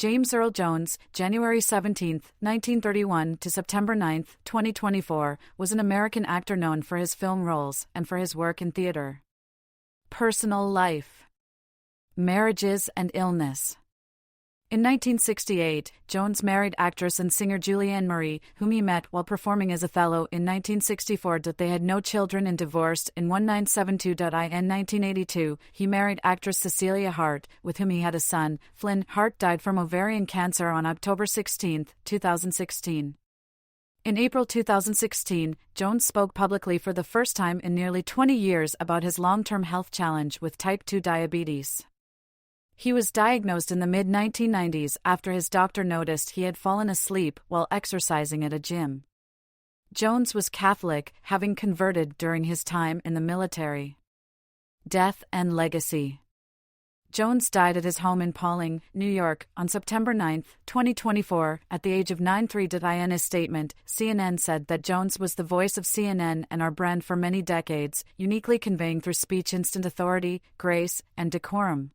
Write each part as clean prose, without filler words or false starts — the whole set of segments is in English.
James Earl Jones, January 17, 1931 to September 9, 2024, was an American actor known for his film roles and for his work in theater. Personal life. Marriages and illness. In 1968, Jones married actress and singer Julianne Marie, whom he met while performing as Othello in 1964. They had no children and divorced in 1972. In 1982, he married actress Cecilia Hart, with whom he had a son, Flynn. Hart died from ovarian cancer on October 16, 2016. In April 2016, Jones spoke publicly for the first time in nearly 20 years about his long-term health challenge with type 2 diabetes. He was diagnosed in the mid-1990s after his doctor noticed he had fallen asleep while exercising at a gym. Jones was Catholic, having converted during his time in the military. Death and legacy. Jones died at his home in Pawling, New York, on September 9, 2024, at the age of 93. In his statement, CNN said that Jones was the voice of CNN and our brand for many decades, uniquely conveying through speech instant authority, grace, and decorum.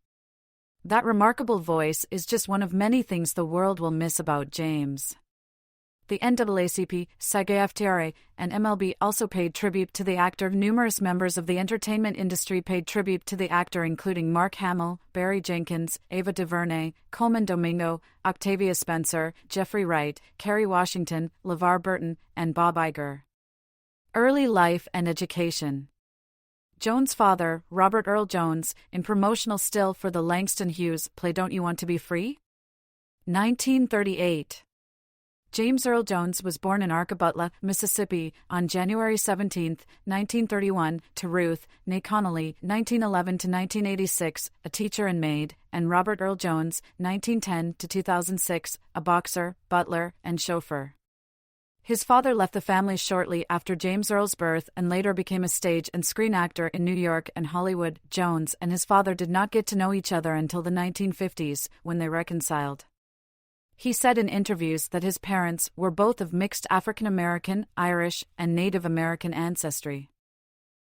That remarkable voice is just one of many things the world will miss about James. The NAACP, SAG-AFTRA, and MLB also paid tribute to the actor. Numerous members of the entertainment industry paid tribute to the actor, including Mark Hamill, Barry Jenkins, Ava DuVernay, Coleman Domingo, Octavia Spencer, Jeffrey Wright, Kerry Washington, LeVar Burton, and Bob Iger. Early life and education. Jones' father, Robert Earl Jones, in promotional still for the Langston Hughes play Don't You Want to Be Free? 1938. James Earl Jones was born in Arkabutla, Mississippi, on January 17, 1931, to Ruth, née Connolly, 1911 to 1986, a teacher and maid, and Robert Earl Jones, 1910 to 2006, a boxer, butler, and chauffeur. His father left the family shortly after James Earl's birth and later became a stage and screen actor in New York and Hollywood. Jones and his father did not get to know each other until the 1950s, when they reconciled. He said in interviews that his parents were both of mixed African American, Irish, and Native American ancestry.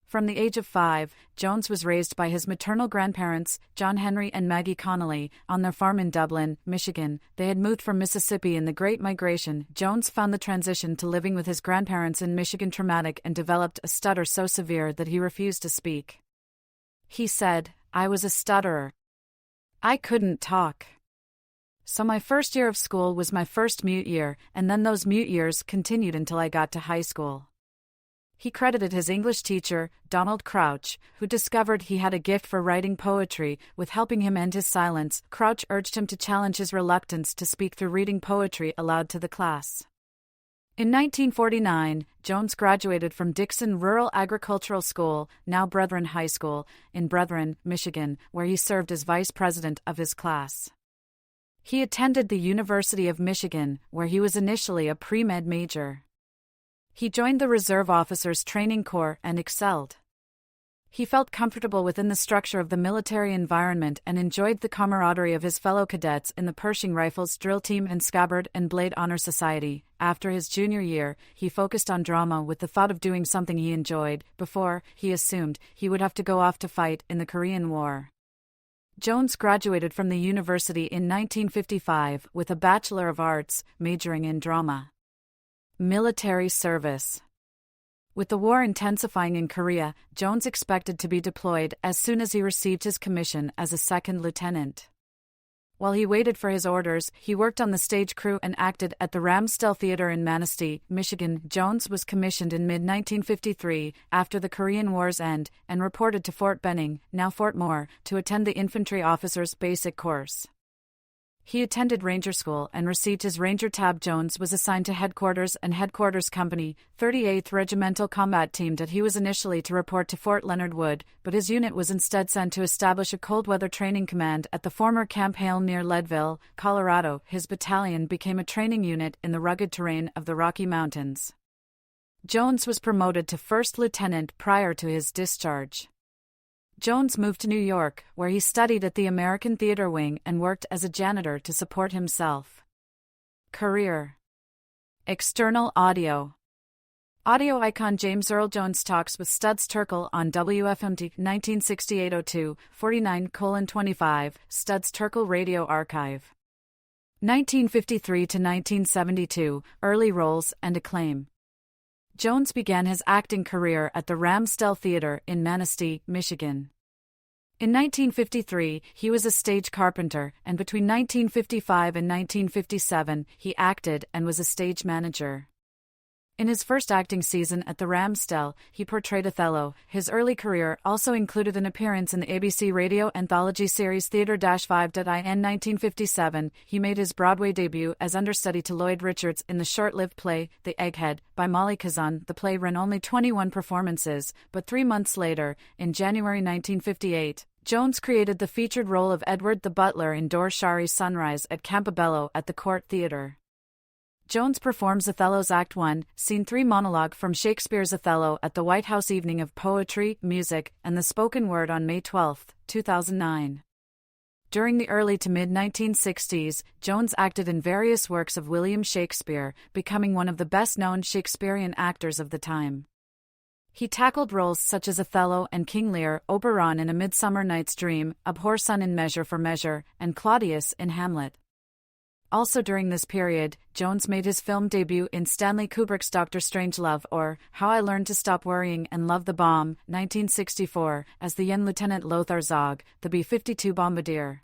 From the age of 5, Jones was raised by his maternal grandparents, John Henry and Maggie Connolly, on their farm in Dublin, Michigan. They had moved from Mississippi in the Great Migration. Jones found the transition to living with his grandparents in Michigan traumatic and developed a stutter so severe that he refused to speak. He said, "I was a stutterer. I couldn't talk. So my first year of school was my first mute year, and then those mute years continued until I got to high school." He credited his English teacher, Donald Crouch, who discovered he had a gift for writing poetry, with helping him end his silence. Crouch urged him to challenge his reluctance to speak through reading poetry aloud to the class. In 1949, Jones graduated from Dixon Rural Agricultural School, now Brethren High School, in Brethren, Michigan, where he served as vice president of his class. He attended the University of Michigan, where he was initially a pre-med major. He joined the Reserve Officers Training Corps and excelled. He felt comfortable within the structure of the military environment and enjoyed the camaraderie of his fellow cadets in the Pershing Rifles drill team and Scabbard and Blade Honor Society. After his junior year, he focused on drama with the thought of doing something he enjoyed, before, he assumed, he would have to go off to fight in the Korean War. Jones graduated from the university in 1955 with a Bachelor of Arts, majoring in drama. Military service. With the war intensifying in Korea, Jones expected to be deployed as soon as he received his commission as a second lieutenant. While he waited for his orders, he worked on the stage crew and acted at the Ramsdell Theater in Manistee, Michigan. Jones was commissioned in mid-1953, after the Korean War's end, and reported to Fort Benning, now Fort Moore, to attend the Infantry Officers Basic Course. He attended Ranger School and received his Ranger tab. Jones was assigned to Headquarters and Headquarters Company, 38th Regimental Combat Team. He was initially to report to Fort Leonard Wood, but his unit was instead sent to establish a cold weather training command at the former Camp Hale near Leadville, Colorado. His battalion became a training unit in the rugged terrain of the Rocky Mountains. Jones was promoted to first lieutenant prior to his discharge. Jones moved to New York, where he studied at the American Theater Wing and worked as a janitor to support himself. Career. External audio. Audio icon James Earl Jones talks with Studs Terkel on WFMT 1968-02, 49:25, Studs Terkel Radio Archive. 1953 to 1972, early roles and acclaim. Jones began his acting career at the Ramsdell Theater in Manistee, Michigan. In 1953, he was a stage carpenter, and between 1955 and 1957, he acted and was a stage manager. In his first acting season at the Ramsdell, he portrayed Othello. His early career also included an appearance in the ABC radio anthology series Theater-5. In 1957, he made his Broadway debut as understudy to Lloyd Richards in the short-lived play, The Egghead, by Molly Kazan. The play ran only 21 performances, but 3 months later, in January 1958, Jones created the featured role of Edward the Butler in Dore Schari's Sunrise at Campobello at the Court Theatre. Jones performs Othello's Act 1, Scene 3 monologue from Shakespeare's Othello at the White House Evening of Poetry, Music, and the Spoken Word on May 12, 2009. During the early to mid-1960s, Jones acted in various works of William Shakespeare, becoming one of the best-known Shakespearean actors of the time. He tackled roles such as Othello and King Lear, Oberon in A Midsummer Night's Dream, Abhorson in Measure for Measure, and Claudius in Hamlet. Also during this period, Jones made his film debut in Stanley Kubrick's Dr. Strangelove, or How I Learned to Stop Worrying and Love the Bomb, 1964, as the young Lieutenant Lothar Zog, the B-52 bombardier.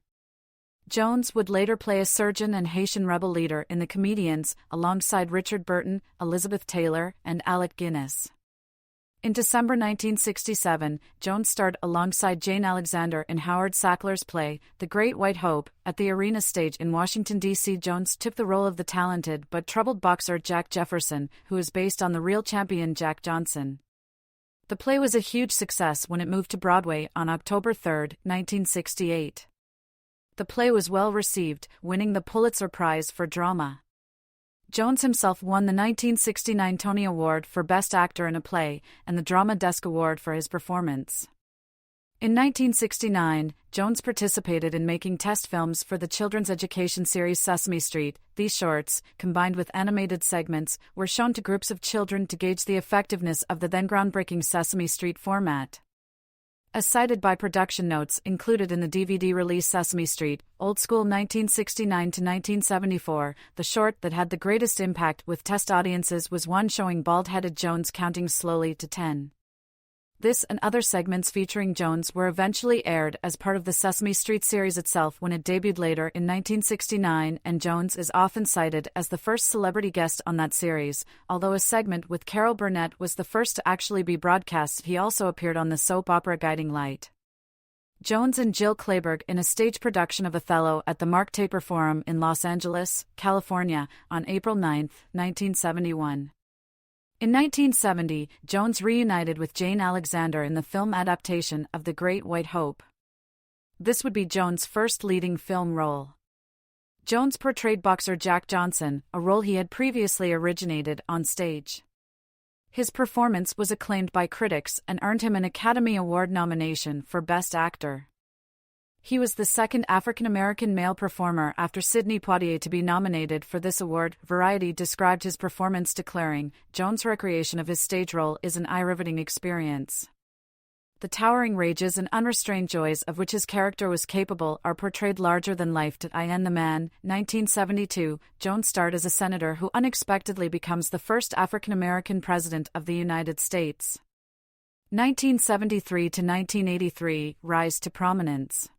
Jones would later play a surgeon and Haitian rebel leader in The Comedians, alongside Richard Burton, Elizabeth Taylor, and Alec Guinness. In December 1967, Jones starred alongside Jane Alexander in Howard Sackler's play, The Great White Hope, at the Arena Stage in Washington, D.C. Jones took the role of the talented but troubled boxer Jack Jefferson, who is based on the real champion Jack Johnson. The play was a huge success when it moved to Broadway on October 3, 1968. The play was well received, winning the Pulitzer Prize for Drama. Jones himself won the 1969 Tony Award for Best Actor in a Play and the Drama Desk Award for his performance. In 1969, Jones participated in making test films for the children's education series Sesame Street. These shorts, combined with animated segments, were shown to groups of children to gauge the effectiveness of the then groundbreaking Sesame Street format. As cited by production notes included in the DVD release Sesame Street, Old School 1969 to 1974, the short that had the greatest impact with test audiences was one showing bald-headed Jones counting slowly to 10. This and other segments featuring Jones were eventually aired as part of the Sesame Street series itself when it debuted later in 1969, and Jones is often cited as the first celebrity guest on that series. Although a segment with Carol Burnett was the first to actually be broadcast, he also appeared on the soap opera Guiding Light. Jones and Jill Clayburgh in a stage production of Othello at the Mark Taper Forum in Los Angeles, California, on April 9, 1971. In 1970, Jones reunited with Jane Alexander in the film adaptation of The Great White Hope. This would be Jones' first leading film role. Jones portrayed boxer Jack Johnson, a role he had previously originated on stage. His performance was acclaimed by critics and earned him an Academy Award nomination for Best Actor. He was the second African-American male performer after Sidney Poitier to be nominated for this award. Variety described his performance declaring, "Jones' recreation of his stage role is an eye-riveting experience. The towering rages and unrestrained joys of which his character was capable are portrayed larger than life." In The Man, 1972, Jones starred as a senator who unexpectedly becomes the first African-American president of the United States. 1973 to 1983, rise to prominence.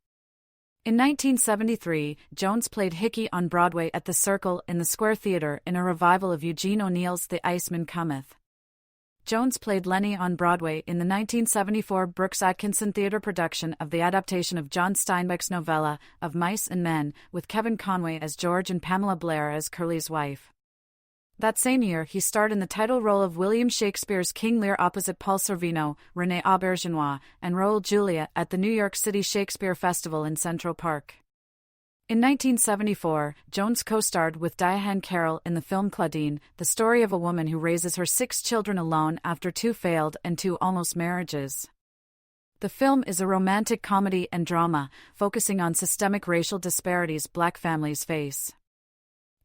In 1973, Jones played Hickey on Broadway at the Circle in the Square Theatre in a revival of Eugene O'Neill's The Iceman Cometh. Jones played Lenny on Broadway in the 1974 Brooks Atkinson Theatre production of the adaptation of John Steinbeck's novella of Mice and Men, with Kevin Conway as George and Pamela Blair as Curly's wife. That same year, he starred in the title role of William Shakespeare's King Lear opposite Paul Sorvino, René Aubergenois, and Raoul Julia at the New York City Shakespeare Festival in Central Park. In 1974, Jones co-starred with Diahann Carroll in the film Claudine, the story of a woman who raises her 6 children alone after 2 failed and 2 almost marriages. The film is a romantic comedy and drama, focusing on systemic racial disparities Black families face.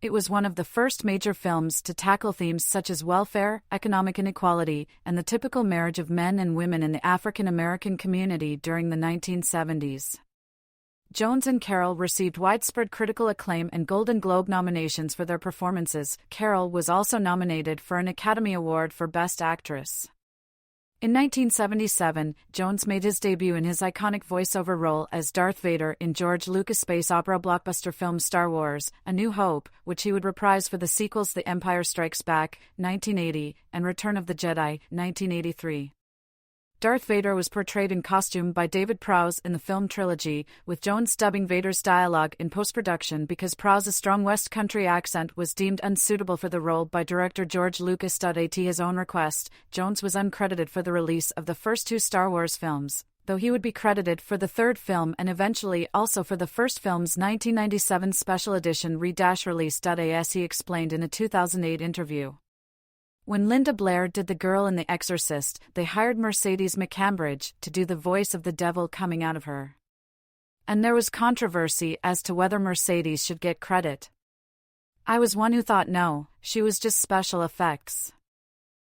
It was one of the first major films to tackle themes such as welfare, economic inequality, and the typical marriage of men and women in the African American community during the 1970s. Jones and Carroll received widespread critical acclaim and Golden Globe nominations for their performances. Carroll was also nominated for an Academy Award for Best Actress. In 1977, Jones made his debut in his iconic voiceover role as Darth Vader in George Lucas' space opera blockbuster film Star Wars: A New Hope, which he would reprise for the sequels The Empire Strikes Back, 1980, and Return of the Jedi, 1983. Darth Vader was portrayed in costume by David Prowse in the film trilogy, with Jones dubbing Vader's dialogue in post-production because Prowse's strong West Country accent was deemed unsuitable for the role by director George Lucas. At his own request, Jones was uncredited for the release of the first two Star Wars films, though he would be credited for the third film and eventually also for the first film's 1997 special edition release. As he explained in a 2008 interview. When Linda Blair did the girl in The Exorcist, they hired Mercedes McCambridge to do the voice of the devil coming out of her. And there was controversy as to whether Mercedes should get credit. I was one who thought no, she was just special effects.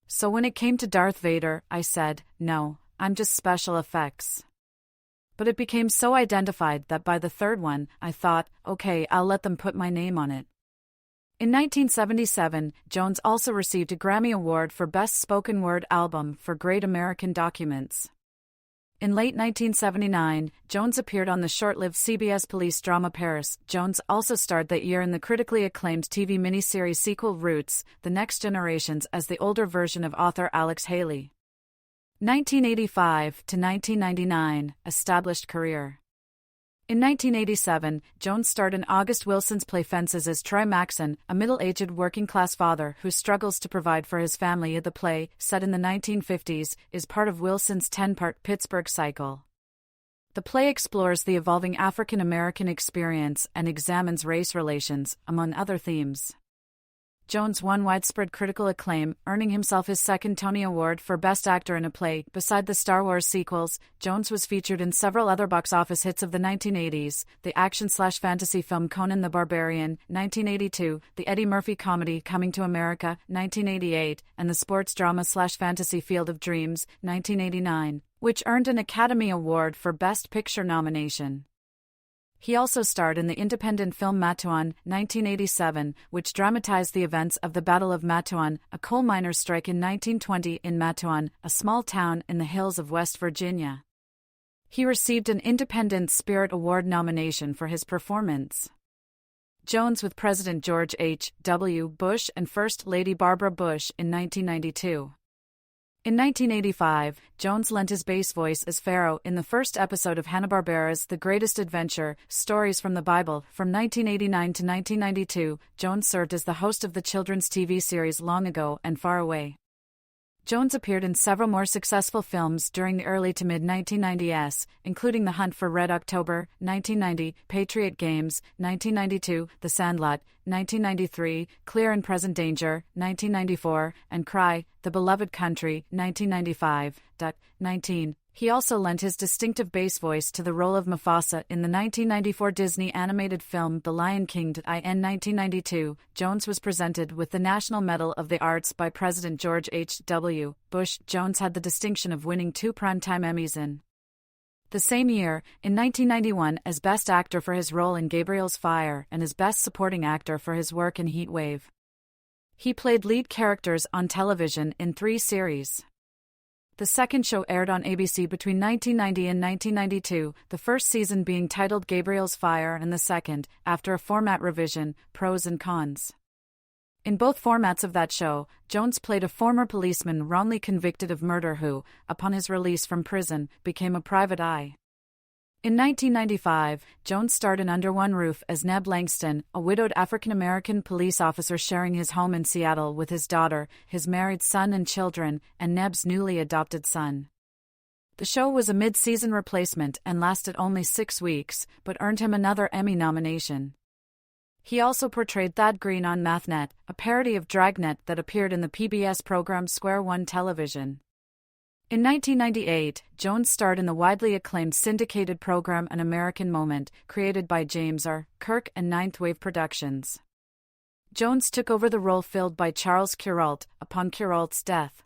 So when it came to Darth Vader, I said, no, I'm just special effects. But it became so identified that by the third one, I thought, okay, I'll let them put my name on it. In 1977, Jones also received a Grammy Award for Best Spoken Word Album for Great American Documents. In late 1979, Jones appeared on the short-lived CBS police drama Paris. Jones also starred that year in the critically acclaimed TV miniseries sequel Roots: The Next Generations as the older version of author Alex Haley. 1985 to 1999, established career. In 1987, Jones starred in August Wilson's play Fences as Troy Maxon, a middle-aged working-class father who struggles to provide for his family. The play, set in the 1950s, is part of Wilson's 10-part Pittsburgh cycle. The play explores the evolving African-American experience and examines race relations, among other themes. Jones won widespread critical acclaim, earning himself his second Tony Award for Best Actor in a Play. Beside the Star Wars sequels, Jones was featured in several other box office hits of the 1980s, the action/fantasy film Conan the Barbarian, 1982, the Eddie Murphy comedy Coming to America, 1988, and the sports drama/fantasy Field of Dreams, 1989, which earned an Academy Award for Best Picture nomination. He also starred in the independent film Mattuan, 1987, which dramatized the events of the Battle of Mattuan, a coal miners' strike in 1920 in Mattuan, a small town in the hills of West Virginia. He received an Independent Spirit Award nomination for his performance. Jones with President George H.W. Bush and First Lady Barbara Bush in 1992. In 1985, Jones lent his bass voice as Pharaoh in the first episode of Hanna-Barbera's The Greatest Adventure, Stories from the Bible. From 1989 to 1992, Jones served as the host of the children's TV series Long Ago and Far Away. Jones appeared in several more successful films during the early to mid-1990s, including The Hunt for Red October, 1990, Patriot Games, 1992, The Sandlot, 1993, Clear and Present Danger, 1994, and Cry, The Beloved Country, 1995. 19. He also lent his distinctive bass voice to the role of Mufasa in the 1994 Disney animated film The Lion King. In 1992, Jones was presented with the National Medal of the Arts by President George H.W. Bush. Jones had the distinction of winning 2 Primetime Emmys in the same year, in 1991, as Best Actor for his role in Gabriel's Fire and as Best Supporting Actor for his work in Heat Wave. He played lead characters on television in 3 series. The second show aired on ABC between 1990 and 1992, the first season being titled Gabriel's Fire and the second, after a format revision, Pros and Cons. In both formats of that show, Jones played a former policeman wrongly convicted of murder who, upon his release from prison, became a private eye. In 1995, Jones starred in Under One Roof as Neb Langston, a widowed African-American police officer sharing his home in Seattle with his daughter, his married son and children, and Neb's newly adopted son. The show was a mid-season replacement and lasted only 6 weeks, but earned him another Emmy nomination. He also portrayed Thad Green on MathNet, a parody of Dragnet that appeared in the PBS program Square One Television. In 1998, Jones starred in the widely acclaimed syndicated program An American Moment, created by James R. Kirk and Ninth Wave Productions. Jones took over the role filled by Charles Kuralt upon Kuralt's death.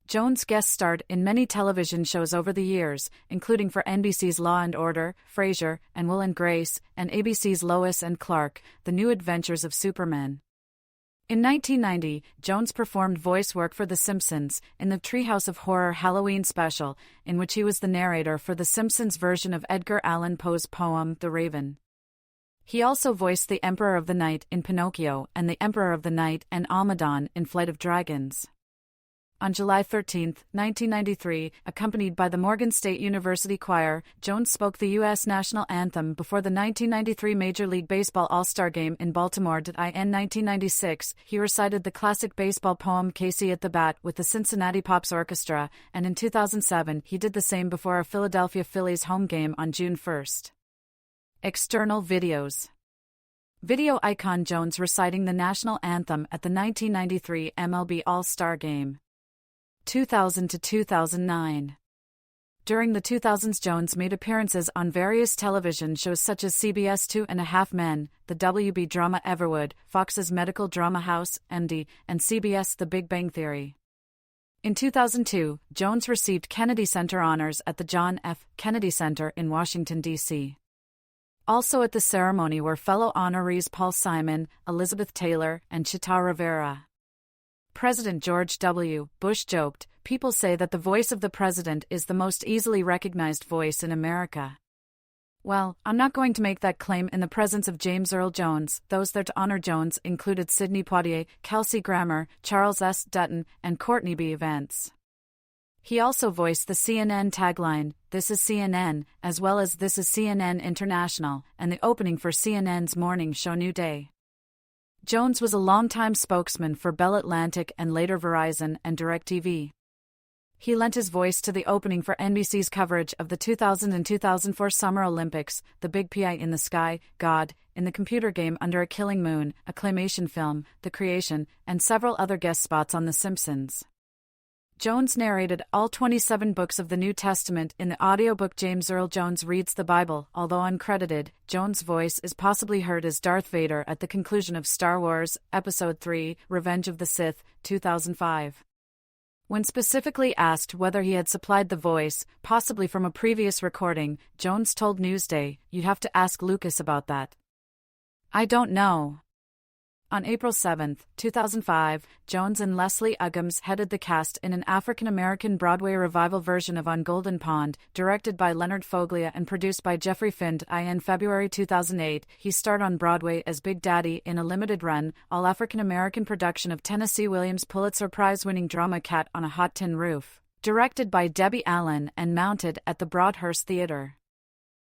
Jones guest starred in many television shows over the years, including for NBC's Law and Order, Frasier, and Will and Grace, and ABC's Lois and Clark, The New Adventures of Superman. In 1990, Jones performed voice work for The Simpsons in the Treehouse of Horror Halloween special, in which he was the narrator for The Simpsons' version of Edgar Allan Poe's poem The Raven. He also voiced the Emperor of the Night in Pinocchio and the Emperor of the Night and Almadon in Flight of Dragons. On July 13, 1993, accompanied by the Morgan State University Choir, Jones spoke the U.S. national anthem before the 1993 Major League Baseball All-Star Game in Baltimore. In 1996, he recited the classic baseball poem Casey at the Bat with the Cincinnati Pops Orchestra, and in 2007 he did the same before a Philadelphia Phillies home game on June 1. External videos. Video icon Jones reciting the national anthem at the 1993 MLB All-Star Game. 2000 to 2009. During the 2000s, Jones made appearances on various television shows such as CBS 2.5 Men, the WB drama Everwood, Fox's medical drama House, MD, and CBS The Big Bang Theory. In 2002, Jones received Kennedy Center honors at the John F. Kennedy Center in Washington, D.C. Also at the ceremony were fellow honorees Paul Simon, Elizabeth Taylor, and Chita Rivera. President George W. Bush joked, "People say that the voice of the president is the most easily recognized voice in America." Well, I'm not going to make that claim in the presence of James Earl Jones. Those there to honor Jones included Sidney Poitier, Kelsey Grammer, Charles S. Dutton, and Courtney B. Vance. He also voiced the CNN tagline, "This is CNN," as well as "This is CNN International," and the opening for CNN's morning show New Day. Jones was a longtime spokesman for Bell Atlantic and later Verizon and DirecTV. He lent his voice to the opening for NBC's coverage of the 2000 and 2004 Summer Olympics, The Big Pie in the Sky, God, in the Computer Game Under a Killing Moon, a claymation film, The Creation, and several other guest spots on The Simpsons. Jones narrated all 27 books of the New Testament in the audiobook James Earl Jones Reads the Bible. Although uncredited, Jones' voice is possibly heard as Darth Vader at the conclusion of Star Wars, Episode 3, Revenge of the Sith, 2005. When specifically asked whether he had supplied the voice, possibly from a previous recording, Jones told Newsday, "You'd have to ask Lucas about that. I don't know." On April 7, 2005, Jones and Leslie Uggams headed the cast in an African-American Broadway revival version of On Golden Pond, directed by Leonard Foglia and produced by Jeffrey Find. In February 2008, he starred on Broadway as Big Daddy in a limited-run, all-African-American production of Tennessee Williams' Pulitzer Prize-winning drama Cat on a Hot Tin Roof, directed by Debbie Allen and mounted at the Broadhurst Theatre.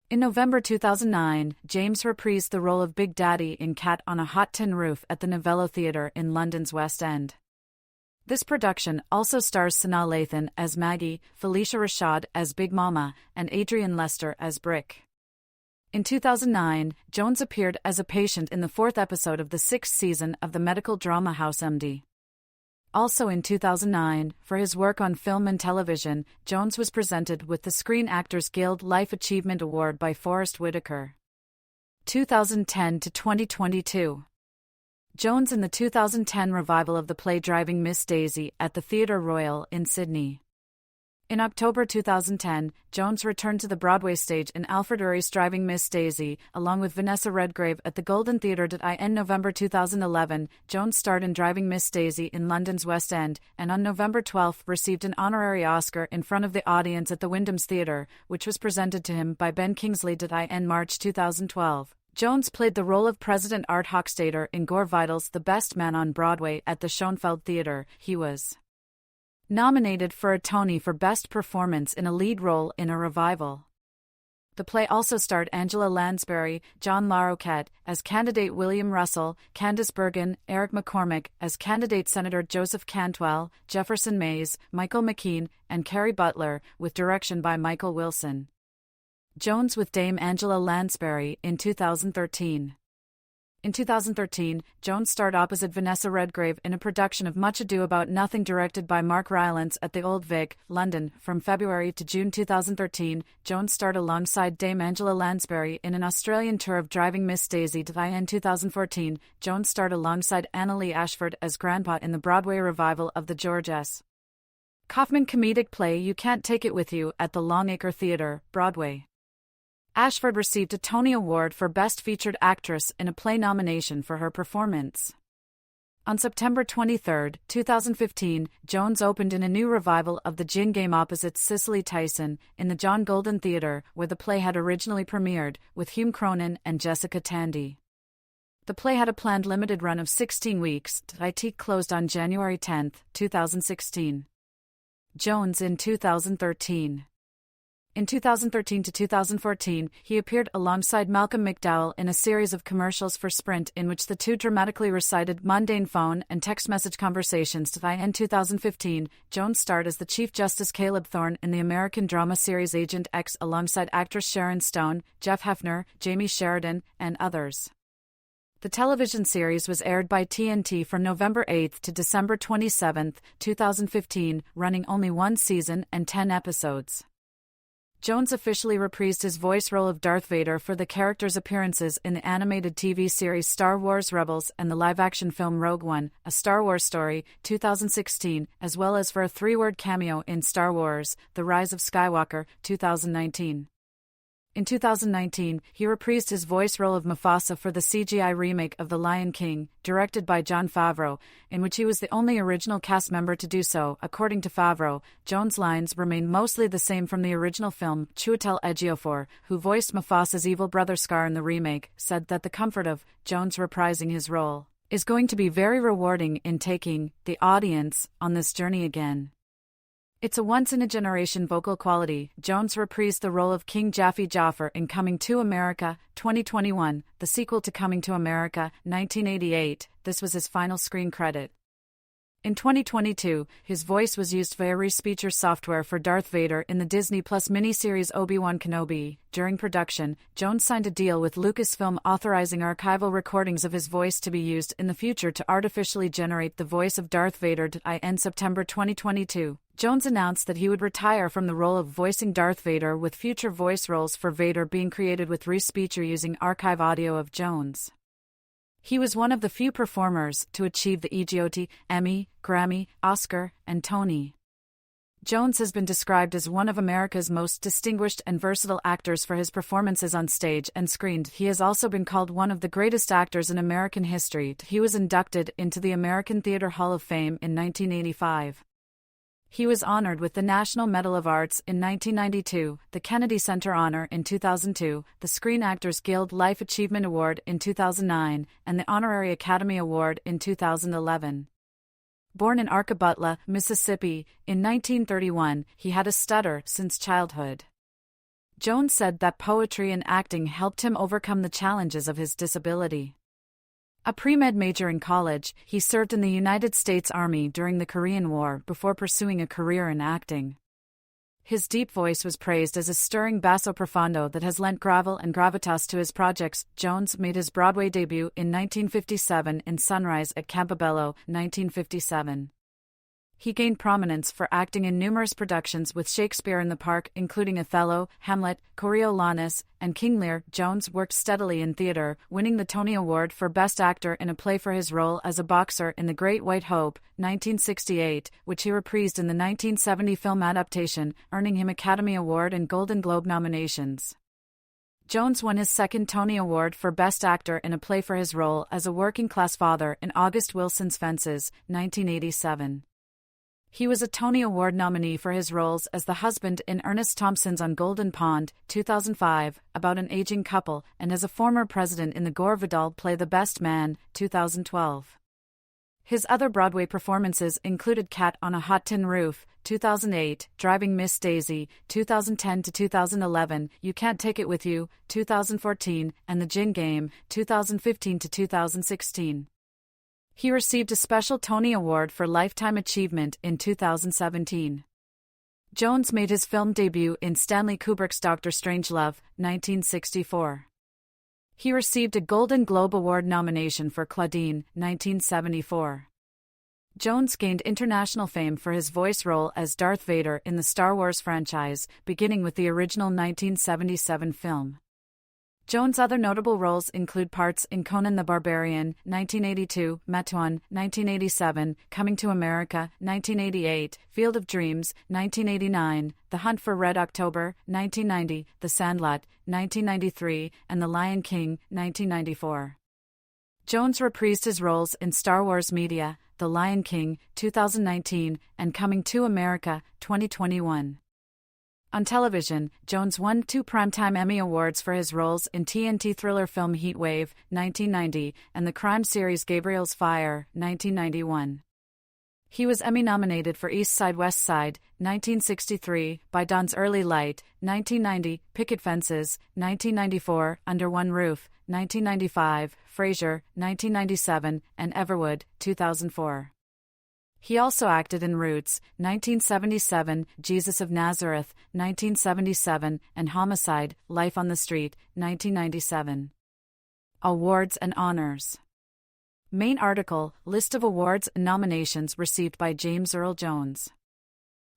In November 2009, James reprised the role of Big Daddy in Cat on a Hot Tin Roof at the Novello Theatre in London's West End. This production also stars Sanaa Lathan as Maggie, Felicia Rashad as Big Mama, and Adrian Lester as Brick. In 2009, Jones appeared as a patient in the 4th episode of the 6th season of the medical drama House MD. Also in 2009, for his work on film and television, Jones was presented with the Screen Actors Guild Life Achievement Award by Forrest Whitaker. 2010 to 2022. Jones in the 2010 revival of the play Driving Miss Daisy at the Theatre Royal in Sydney. In October 2010, Jones returned to the Broadway stage in Alfred Urry's Driving Miss Daisy, along with Vanessa Redgrave at the Golden Theatre. In November 2011, Jones starred in Driving Miss Daisy in London's West End, and on November 12 received an honorary Oscar in front of the audience at the Wyndham's Theatre, which was presented to him by Ben Kingsley. In March 2012. Jones played the role of President Art Hochstader in Gore Vidal's The Best Man on Broadway at the Schoenfeld Theatre. He was nominated for a Tony for Best Performance in a Lead Role in a Revival. The play also starred Angela Lansbury, John Larroquette as candidate William Russell, Candice Bergen, Eric McCormick as candidate Senator Joseph Cantwell, Jefferson Mays, Michael McKean, and Carrie Butler, with direction by Michael Wilson. Jones with Dame Angela Lansbury in 2013. In 2013, Jones starred opposite Vanessa Redgrave in a production of Much Ado About Nothing directed by Mark Rylance at the Old Vic, London. From February to June 2013, Jones starred alongside Dame Angela Lansbury in an Australian tour of Driving Miss Daisy. In 2014, Jones starred alongside Anna Lee Ashford as Grandpa in the Broadway revival of the George S. Kaufman comedic play You Can't Take It With You at the Longacre Theatre, Broadway. Ashford received a Tony Award for Best Featured Actress in a Play nomination for her performance. On September 23, 2015, Jones opened in a new revival of The Gin Game opposite Cicely Tyson in the John Golden Theatre, where the play had originally premiered, with Hume Cronin and Jessica Tandy. The play had a planned limited run of 16 weeks. It closed on January 10, 2016. Jones in 2013. In 2013 to 2014, he appeared alongside Malcolm McDowell in a series of commercials for Sprint in which the two dramatically recited mundane phone and text message conversations. In 2015, Jones starred as the Chief Justice Caleb Thorne in the American drama series Agent X alongside actress Sharon Stone, Jeff Hefner, Jamie Sheridan, and others. The television series was aired by TNT from November 8 to December 27, 2015, running only one season and 10 episodes. Jones officially reprised his voice role of Darth Vader for the character's appearances in the animated TV series Star Wars Rebels and the live-action film Rogue One, A Star Wars Story, 2016, as well as for a 3-word cameo in Star Wars, The Rise of Skywalker, 2019. In 2019, he reprised his voice role of Mufasa for the CGI remake of The Lion King, directed by Jon Favreau, in which he was the only original cast member to do so. According to Favreau, Jones' lines remain mostly the same from the original film. Chiwetel Ejiofor, who voiced Mufasa's evil brother Scar in the remake, said that the comfort of Jones reprising his role is going to be very rewarding in taking the audience on this journey again. It's a once-in-a-generation vocal quality. Jones reprised the role of King Jaffe Joffer in Coming to America, 2021, the sequel to Coming to America, 1988. This was his final screen credit. In 2022, his voice was used via Respeecher software for Darth Vader in the Disney Plus miniseries Obi-Wan Kenobi. During production, Jones signed a deal with Lucasfilm authorizing archival recordings of his voice to be used in the future to artificially generate the voice of Darth Vader. In September 2022, Jones announced that he would retire from the role of voicing Darth Vader, with future voice roles for Vader being created with Respeecher using archive audio of Jones. He was one of the few performers to achieve the EGOT, Emmy, Grammy, Oscar, and Tony. Jones has been described as one of America's most distinguished and versatile actors for his performances on stage and screen. He has also been called one of the greatest actors in American history. He was inducted into the American Theatre Hall of Fame in 1985. He was honored with the National Medal of Arts in 1992, the Kennedy Center Honor in 2002, the Screen Actors Guild Life Achievement Award in 2009, and the Honorary Academy Award in 2011. Born in Arkabutla, Mississippi, in 1931, he had a stutter since childhood. Jones said that poetry and acting helped him overcome the challenges of his disability. A pre-med major in college, he served in the United States Army during the Korean War before pursuing a career in acting. His deep voice was praised as a stirring basso profundo that has lent gravel and gravitas to his projects. Jones made his Broadway debut in 1957 in Sunrise at Campobello, 1957. He gained prominence for acting in numerous productions with Shakespeare in the Park, including Othello, Hamlet, Coriolanus, and King Lear. Jones worked steadily in theater, winning the Tony Award for Best Actor in a Play for his role as a boxer in The Great White Hope, 1968, which he reprised in the 1970 film adaptation, earning him Academy Award and Golden Globe nominations. Jones won his second Tony Award for Best Actor in a Play for his role as a working-class father in August Wilson's Fences, 1987. He was a Tony Award nominee for his roles as the husband in Ernest Thompson's On Golden Pond, 2005, about an aging couple, and as a former president in the Gore Vidal play The Best Man, 2012. His other Broadway performances included Cat on a Hot Tin Roof, 2008, Driving Miss Daisy, 2010 to 2011, You Can't Take It With You, 2014, and The Gin Game, 2015 to 2016. He received a special Tony Award for Lifetime Achievement in 2017. Jones made his film debut in Stanley Kubrick's Dr. Strangelove, 1964. He received a Golden Globe Award nomination for Claudine, 1974. Jones gained international fame for his voice role as Darth Vader in the Star Wars franchise, beginning with the original 1977 film. Jones' other notable roles include parts in Conan the Barbarian, 1982, Metuan, 1987, Coming to America, 1988, Field of Dreams, 1989, The Hunt for Red October, 1990, The Sandlot, 1993, and The Lion King, 1994. Jones reprised his roles in Star Wars media, The Lion King, 2019, and Coming to America, 2021. On television, Jones won 2 Primetime Emmy Awards for his roles in TNT thriller film Heat Wave, 1990, and the crime series Gabriel's Fire, 1991. He was Emmy-nominated for East Side West Side, 1963, By Dawn's Early Light, 1990, Picket Fences, 1994, Under One Roof, 1995, Frasier, 1997, and Everwood, 2004. He also acted in Roots, 1977, Jesus of Nazareth, 1977, and Homicide, Life on the Street, 1997. Awards and honors. Main article, list of awards and nominations received by James Earl Jones.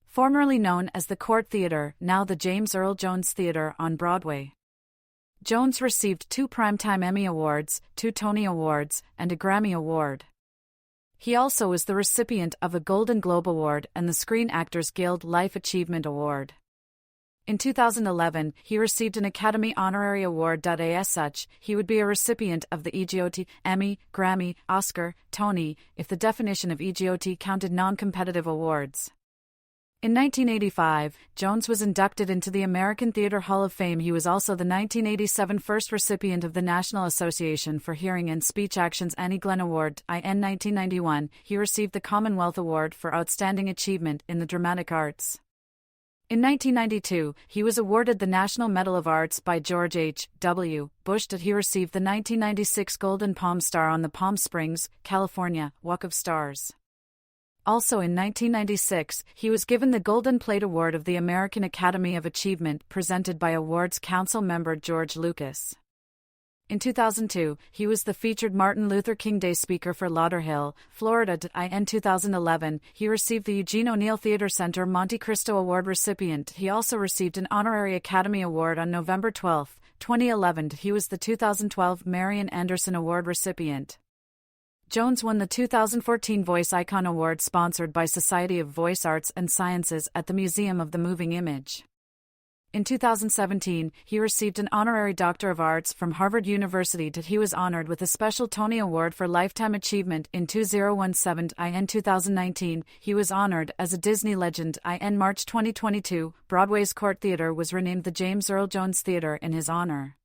Formerly known as the Court Theatre, now the James Earl Jones Theatre on Broadway. Jones received 2 Primetime Emmy Awards, 2 Tony Awards, and a Grammy Award. He also was the recipient of a Golden Globe Award and the Screen Actors Guild Life Achievement Award. In 2011, he received an Academy Honorary Award. As such, he would be a recipient of the EGOT, Emmy, Grammy, Oscar, Tony, if the definition of EGOT counted non-competitive awards. In 1985, Jones was inducted into the American Theatre Hall of Fame. He was also the 1987 first recipient of the National Association for Hearing and Speech Action's Annie Glenn Award. In 1991, he received the Commonwealth Award for Outstanding Achievement in the Dramatic Arts. In 1992, he was awarded the National Medal of Arts by George H. W. Bush. He received the 1996 Golden Palm Star on the Palm Springs, California, Walk of Stars. Also in 1996, he was given the Golden Plate Award of the American Academy of Achievement presented by Awards Council member George Lucas. In 2002, he was the featured Martin Luther King Day speaker for Lauderhill, Florida. In 2011, he received the Eugene O'Neill Theater Center Monte Cristo Award recipient. He also received an Honorary Academy Award on November 12, 2011. He was the 2012 Marian Anderson Award recipient. Jones won the 2014 Voice Icon Award sponsored by Society of Voice Arts and Sciences at the Museum of the Moving Image. In 2017, he received an Honorary Doctor of Arts from Harvard University. He was honored with a special Tony Award for Lifetime Achievement in 2017. In 2019, he was honored as a Disney legend. In March 2022, Broadway's Court Theatre was renamed the James Earl Jones Theatre in his honor.